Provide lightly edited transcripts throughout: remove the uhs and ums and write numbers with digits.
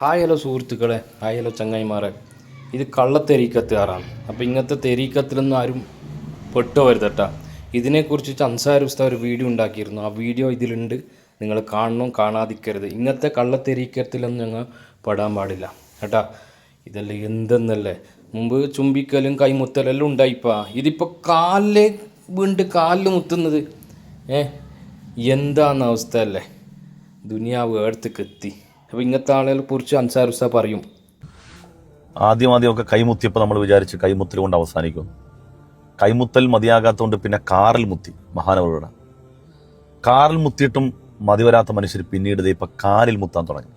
Hi hello സുഹൃത്തുക്കളെ, hi hello ചങ്ങായിമാരെ. ഇത് കള്ളത്തെരീക്കത്തുകാരാണ്. അപ്പോൾ ഇങ്ങനത്തെ തെരീക്കത്തിലൊന്നും ആരും പെട്ടുപോകരുതട്ടാ. ഇതിനെക്കുറിച്ച് അൻസാർ ഉസ്താദ് ഒരു വീഡിയോ ഉണ്ടാക്കിയിരുന്നു. ആ വീഡിയോ ഇതിലുണ്ട്, നിങ്ങൾ കാണണം, കാണാതിരിക്കരുത്. ഇങ്ങനത്തെ കള്ളത്തെരീക്കത്തിലൊന്നും ഞങ്ങൾ പെടാൻ പാടില്ല കേട്ടാ. ഇതെല്ലാം എന്തെന്നല്ലേ, മുമ്പ് ചുംബിക്കലും കൈമുത്തലെല്ലാം ഉണ്ടായിപ്പാ. ഇതിപ്പോൾ കാലിൽ വീണ്ട് കാലിൽ മുത്തുന്നത് എന്താന്ന അവസ്ഥ അല്ലേ. ദുനിയാവ് ഏടത്തേക്ക് എത്തി. അപ്പോൾ ഇങ്ങനത്തെ ആളുകളെ കുറിച്ച് അൻസാർ ഉസ്താദ് പറയും. ആദ്യമൊക്കെ കൈമുത്തിയപ്പോൾ നമ്മൾ വിചാരിച്ച് കൈമുത്തൽ കൊണ്ട് അവസാനിക്കും. കൈമുത്തൽ മതിയാകാത്തതുകൊണ്ട് പിന്നെ കാറിൽ മുത്തി. മഹാനവരുടെ കാറിൽ മുത്തിയിട്ടും മതിവരാത്ത മനുഷ്യർ പിന്നീട് ഇപ്പം കാലിൽ മുത്താൻ തുടങ്ങി.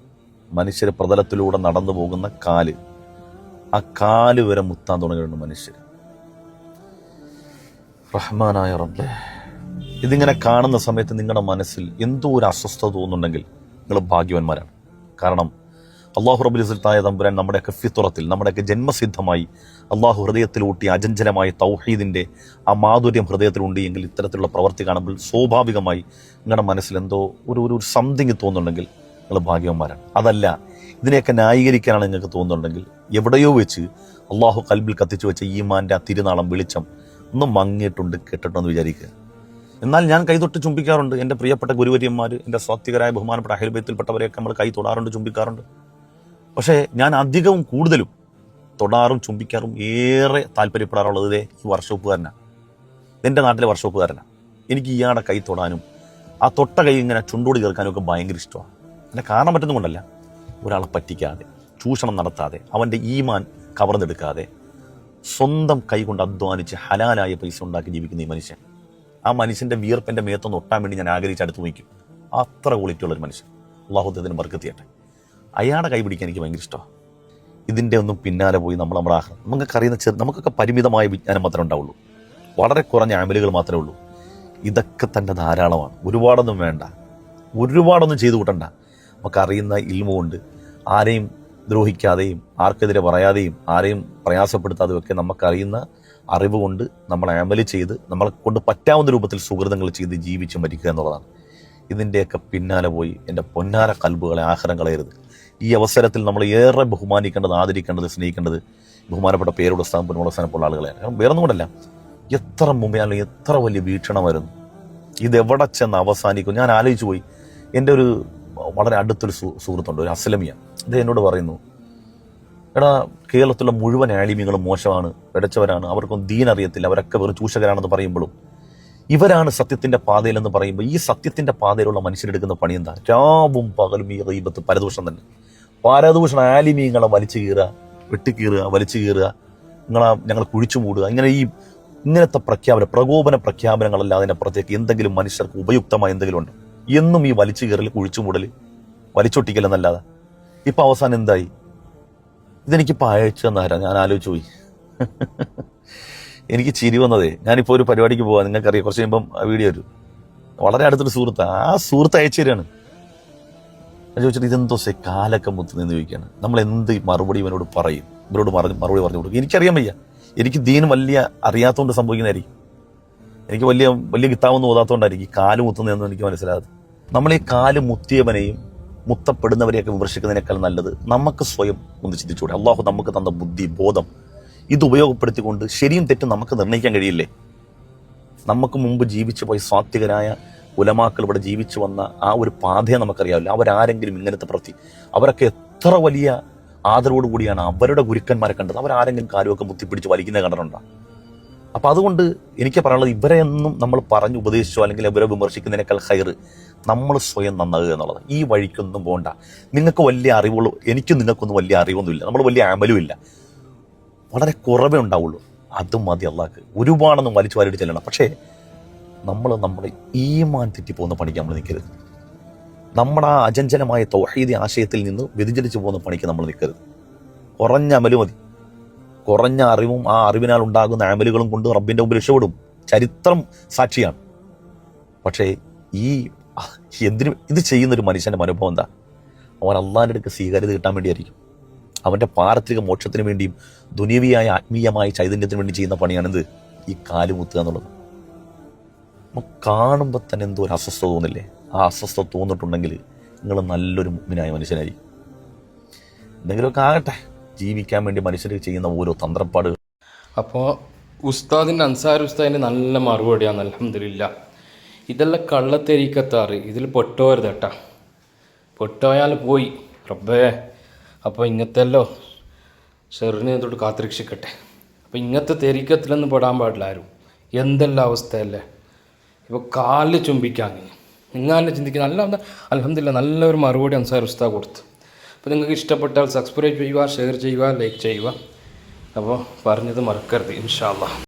മനുഷ്യർ പ്രതലത്തിലൂടെ നടന്നു പോകുന്ന കാല്, ആ കാല് വരെ മുത്താൻ തുടങ്ങിയിട്ടുണ്ട് മനുഷ്യർ. റഹ്മാനായ റബ്ബേ, ഇതിങ്ങനെ കാണുന്ന സമയത്ത് നിങ്ങളുടെ മനസ്സിൽ എന്തോ ഒരു അസ്വസ്ഥത തോന്നുന്നുണ്ടെങ്കിൽ നിങ്ങൾ ഭാഗ്യവാന്മാരാണ്. കാരണം അള്ളാഹു റബ്ബുൽ ഇസ്സത്തായ തമ്പുരാൻ നമ്മുടെയൊക്കെ ഫിത്രത്തിൽ, നമ്മുടെയൊക്കെ ജന്മസിദ്ധമായി അള്ളാഹു ഹൃദയത്തിലൂട്ടി അചഞ്ചലമായ തൗഹീദിൻ്റെ ആ മാധുര്യം ഹൃദയത്തിലുണ്ട് എങ്കിൽ ഇത്തരത്തിലുള്ള പ്രവൃത്തി കാണുമ്പോൾ സ്വാഭാവികമായി നിങ്ങളുടെ മനസ്സിൽ എന്തോ ഒരു സംതിങ് തോന്നുന്നുണ്ടെങ്കിൽ നിങ്ങൾ ഭാഗ്യവാന്മാരാണ്. അതല്ല, ഇതിനെയൊക്കെ ന്യായീകരിക്കാനാണ് നിങ്ങൾക്ക് തോന്നുന്നുണ്ടെങ്കിൽ എവിടെയോ വെച്ച് അള്ളാഹു കൽബിൽ കത്തിച്ചു വെച്ച ഈമാൻ്റെ ആ തിരുനാളം വെളിച്ചം ഒന്ന് മങ്ങിയിട്ടുണ്ട്, കേട്ടിട്ടുണ്ടെന്ന് വിചാരിക്കുക. എന്നാൽ ഞാൻ കൈതൊട്ട് ചുംബിക്കാറുണ്ട്. എൻ്റെ പ്രിയപ്പെട്ട ഗുരുവര്യന്മാർ, എൻ്റെ സ്വാത്വികരായ ബഹുമാനപ്പെട്ട അഹ്ലുബൈത്തിൽപ്പെട്ടവരെയൊക്കെ നമ്മൾ കൈ തൊടാറുണ്ട്, ചുംബിക്കാറുണ്ട്. പക്ഷേ ഞാൻ അധികവും കൂടുതലും തൊടാറും ചുംബിക്കാറും ഏറെ താല്പര്യപ്പെടാറുള്ളത് ഈ വർക്ക്ഷോപ്പുകാരനാണ്, എൻ്റെ നാട്ടിലെ വർക്ക്ഷോപ്പുകാരനാണ്. എനിക്ക് ഇയാളുടെ കൈ തൊടാനും ആ തൊട്ട കൈ ഇങ്ങനെ ചുണ്ടോട് ചേർക്കാനും ഒക്കെ ഭയങ്കര ഇഷ്ടമാണ്. എൻ്റെ കാരണം പറ്റുന്ന കൊണ്ടല്ല, ഒരാളെ പറ്റിക്കാതെ, ചൂഷണം നടത്താതെ, അവൻ്റെ ഈമാൻ കവർന്നെടുക്കാതെ സ്വന്തം കൈ കൊണ്ട് അധ്വാനിച്ച് ഹലാലായ പൈസ ഉണ്ടാക്കി ജീവിക്കുന്ന ഈ മനുഷ്യൻ, ആ മനുഷ്യൻ്റെ വിയർപ്പിൻ്റെ മേത്തൊന്ന് ഒട്ടാൻ വേണ്ടി ഞാൻ ആഗ്രഹിച്ച് അടുത്ത് നോക്കും. അത്ര ക്വാളിറ്റി ഉള്ളൊരു മനുഷ്യൻ. അള്ളാഹുദ്ദീന് ബർക്കത്ത് ചെയ്യട്ടെ. അയാളുടെ കൈ പിടിക്കാൻ എനിക്ക് ഭയങ്കര ഇഷ്ടമാണ്. ഇതിൻ്റെ ഒന്നും പിന്നാലെ പോയി നമുക്കൊക്കെ പരിമിതമായ വിജ്ഞാനം മാത്രമേ ഉണ്ടാവുള്ളൂ, വളരെ കുറഞ്ഞ അമലുകൾ മാത്രമേ ഉള്ളൂ. ഇതൊക്കെ തന്നെ ധാരാളമാണ്. ഒരുപാടൊന്നും വേണ്ട, ഒരുപാടൊന്നും ചെയ്തു കൂട്ടണ്ട. നമുക്കറിയുന്ന ഇൽമു കൊണ്ട് ആരെയും ദ്രോഹിക്കാതെയും ആർക്കെതിരെ പറയാതെയും ആരെയും പ്രയാസപ്പെടുത്താതെയും ഒക്കെ നമുക്കറിയുന്ന അറിവ് കൊണ്ട് നമ്മൾ അമല് ചെയ്ത് നമ്മളെ കൊണ്ട് പറ്റാവുന്ന രൂപത്തിൽ സുഹൃതങ്ങൾ ചെയ്ത് ജീവിച്ച് മരിക്കുക എന്നുള്ളതാണ്. ഇതിൻ്റെയൊക്കെ പിന്നാലെ പോയി എൻ്റെ പൊന്നാര കൽബുകളെ ആഹാരം കളയരുത്. ഈ അവസരത്തിൽ നമ്മൾ ഏറെ ബഹുമാനിക്കേണ്ടത്, ആദരിക്കേണ്ടത്, സ്നേഹിക്കേണ്ടത് ബഹുമാനപ്പെട്ട പേരുടെ സ്ഥാനം പുനോത്സാനം പോലുള്ള ആളുകളെയാണ്. കാരണം വേറൊന്നും കൊണ്ടല്ല, എത്ര മുമ്പേ അല്ലെങ്കിൽ എത്ര വലിയ വീക്ഷണമായിരുന്നു. ഇതെവിടെ ചെന്ന് അവസാനിക്കും ഞാൻ ആലോചിച്ചു പോയി. എൻ്റെ ഒരു വളരെ അടുത്തൊരു സുഹൃത്തുണ്ട്, ഒരു അസ്ലമിയ. ഇത് എന്നോട് പറയുന്നു, എടാ, കേരളത്തിലുള്ള മുഴുവൻ ആലിമീങ്ങളും മോശമാണ്, പിടച്ചവരാണ്, അവർക്കൊന്നും ദീൻ അറിയത്തില്ല, അവരൊക്കെ വെറും ചൂഷകരാണെന്ന് പറയുമ്പോഴും ഇവരാണ് സത്യത്തിന്റെ പാതയിലെന്ന് പറയുമ്പോൾ ഈ സത്യത്തിന്റെ പാതയിലുള്ള മനുഷ്യരെടുക്കുന്ന പണി എന്താ? രാവും പകലും ഈ ഗീബത്ത്, പരദൂഷണം തന്നെ. പരദൂഷണം, ആലിമീങ്ങളെ വലിച്ചു കീറുക, വെട്ടിക്കീറുക, വലിച്ചു കീറുക, ഞങ്ങളെ കുഴിച്ചു മൂടുക, ഇങ്ങനത്തെ പ്രകോപന പ്രഖ്യാപനങ്ങളല്ലാതെ അതിനപ്പുറത്തേക്ക് എന്തെങ്കിലും മനുഷ്യർക്ക് ഉപയുക്തമായ എന്തെങ്കിലും ഉണ്ട്? എന്നും ഈ വലിച്ചു കീറൽ, കുഴിച്ചുമൂടൽ, വലിച്ചൊട്ടിക്കൽ എന്നല്ലാതെ. ഇപ്പൊ അവസാനം എന്തായി? ഇതെനിക്കിപ്പോൾ അയച്ചു തന്നാരാ? ഞാൻ ആലോചിച്ചു പോയി. എനിക്ക് ചിരി വന്നതേ, ഞാനിപ്പോൾ ഒരു പരിപാടിക്ക് പോകാം, നിങ്ങൾക്കറിയാം, കുറച്ച് കഴിയുമ്പം ആ വീഡിയോ വരും. വളരെ അടുത്തൊരു സുഹൃത്താണ്, ആ സുഹൃത്ത് അയച്ചു തരാണ്. ഞാൻ ചോദിച്ചിട്ട് ഇതെന്തോ കാലൊക്കെ മുത്തുനിന്ന് ചോദിക്കുകയാണ്. നമ്മൾ എന്ത് മറുപടി ഇവനോട് പറയും? ഇവരോട് മറുപടി പറഞ്ഞു കൊടുക്കും? എനിക്കറിയാൻ വയ്യ. എനിക്ക് ദീൻ വലിയ അറിയാത്തതുകൊണ്ട് സംഭവിക്കുന്നതായിരിക്കും. എനിക്ക് വലിയ കിത്താവൊന്നും ഓതാത്തതുകൊണ്ടായിരിക്കും ഈ കാല് മുത്തുന്നതെന്ന് എനിക്ക് മനസ്സിലാകുന്നത്. നമ്മൾ ഈ കാല് മുത്തിയവനെയും മുത്തപ്പെടുന്നവരെയൊക്കെ വിമർശിക്കുന്നതിനേക്കാൾ നല്ലത് നമുക്ക് സ്വയം ഒന്ന് ചിന്തിച്ചുകൂടെ? അള്ളാഹു നമുക്ക് തന്ന ബുദ്ധി, ബോധം ഇത് ഉപയോഗപ്പെടുത്തിക്കൊണ്ട് ശരിയും തെറ്റും നമുക്ക് നിർണ്ണയിക്കാൻ കഴിയില്ലേ? നമുക്ക് മുമ്പ് ജീവിച്ചു പോയ സ്വാത്വികരായ ഉലമാക്കൾ ഇവിടെ ജീവിച്ചു വന്ന ആ ഒരു പാതയെ നമുക്കറിയാവില്ല. അവരാരെങ്കിലും ഇങ്ങനത്തെ പ്രവൃത്തി, അവരൊക്കെ എത്ര വലിയ ആദരവോടുകൂടിയാണ് അവരുടെ ഗുരുക്കന്മാരെ കണ്ടത്. അവരാരെങ്കിലും കാര്യമൊക്കെ മുത്തിപ്പിടിച്ച് വലിക്കുന്നത് കണ്ടിട്ടുണ്ടോ? അപ്പം അതുകൊണ്ട് എനിക്ക് പറയാനുള്ളത്, ഇവരെയൊന്നും നമ്മൾ പറഞ്ഞ് ഉപദേശിച്ചോ അല്ലെങ്കിൽ ഇവരെ വിമർശിക്കുന്നതിനേക്കാൾ ഹൈറ് നമ്മൾ സ്വയം നന്നാകുക എന്നുള്ളത്. ഈ വഴിക്കൊന്നും പോകണ്ട. നിങ്ങൾക്ക് വലിയ അറിവുള്ളൂ, എനിക്കും നിങ്ങൾക്കൊന്നും വലിയ അറിവൊന്നുമില്ല, നമ്മൾ വലിയ അമലുമില്ല, വളരെ കുറവേ ഉണ്ടാവുള്ളൂ. അതും മതി അള്ളാഹ്ക്ക്. ഒരുപാടൊന്നും വലിച്ചു വാരിട്ട് ചെല്ലണം. പക്ഷേ നമ്മുടെ ഈമാൻ തെറ്റിപ്പോകുന്ന പണിക്ക് നമ്മൾ നിൽക്കരുത്. നമ്മുടെ ആ അചഞ്ചലമായ തൗഹീദി ആശയത്തിൽ നിന്ന് വ്യതിചലിച്ചു പോകുന്ന പണിക്ക് നമ്മൾ നിൽക്കരുത്. കുറഞ്ഞ അമല് മതി. കുറഞ്ഞ അറിവും ആ അറിവിനാൽ ഉണ്ടാകുന്ന അമലുകളും കൊണ്ട് റബ്ബിൻ്റെ മുമ്പിൽ രക്ഷപ്പെടും. ചരിത്രം സാക്ഷിയാണ്. പക്ഷേ ഇത് ചെയ്യുന്നൊരു മനുഷ്യൻ്റെ മനോഭാവം എന്താ? അവൻ അള്ളാഹിൻ്റെ അടുക്ക് സ്വീകാര്യത കിട്ടാൻ വേണ്ടിയായിരിക്കും. അവൻ്റെ പാരത്രിക മോക്ഷത്തിന് വേണ്ടിയും ദുനിയവിയായ ആത്മീയമായ ചൈതന്യത്തിന് വേണ്ടി ചെയ്യുന്ന പണിയാണിത്, ഈ കാലുമുത്തുക എന്നുള്ളത്. നമുക്ക് കാണുമ്പോൾ തന്നെ എന്തോ ഒരു അസ്വസ്ഥത തോന്നില്ലേ? ആ അസ്വസ്ഥത തോന്നിട്ടുണ്ടെങ്കിൽ നിങ്ങൾ നല്ലൊരു മുഅ്മിനായ മനുഷ്യനായിരിക്കും. എന്തെങ്കിലുമൊക്കെ ആകട്ടെ, ജീവിക്കാൻ വേണ്ടി മനുഷ്യർ ചെയ്യുന്ന ഓരോ തന്ത്രപ്പാടുകൾ. അപ്പോൾ ഉസ്താദിൻ്റെ അൻസാർ ഉസ്താദിൻ്റെ നല്ല മറുപടിയാണ് അൽഹംദുലില്ലാ. ഇതെല്ലാം കള്ളത്തെരീക്കത്താറ്, ഇതിൽ പൊട്ടുപോരുത് കേട്ടാ. പൊട്ടുപോയാൽ പോയി റബ്ബേ. അപ്പോൾ ഇങ്ങനത്തെല്ലോ ഷെറിനെ തൊട്ട് കാത്തിരക്ഷിക്കട്ടെ. അപ്പോൾ ഇങ്ങനത്തെ തെരീക്കത്തിലൊന്നും പെടാൻ പാടില്ല ആരും. എന്തെല്ലാം അവസ്ഥയല്ലേ. ഇപ്പോൾ കാലിൽ ചുംബിക്കാൻ നിങ്ങളെ ചിന്തിക്കുക. നല്ല അൽഹംദുലില്ലാ നല്ലൊരു മറുപടി അൻസാർ ഉസ്താദ് കൊടുത്തു. അപ്പോൾ നിങ്ങൾക്ക് ഇഷ്ടപ്പെട്ടാൽ സബ്സ്ക്രൈബ് ചെയ്യുക, ഷെയർ ചെയ്യുക, ലൈക്ക് ചെയ്യുക. അപ്പോൾ പറഞ്ഞത് മറക്കരുത് ഇൻഷാ അല്ലാഹ്.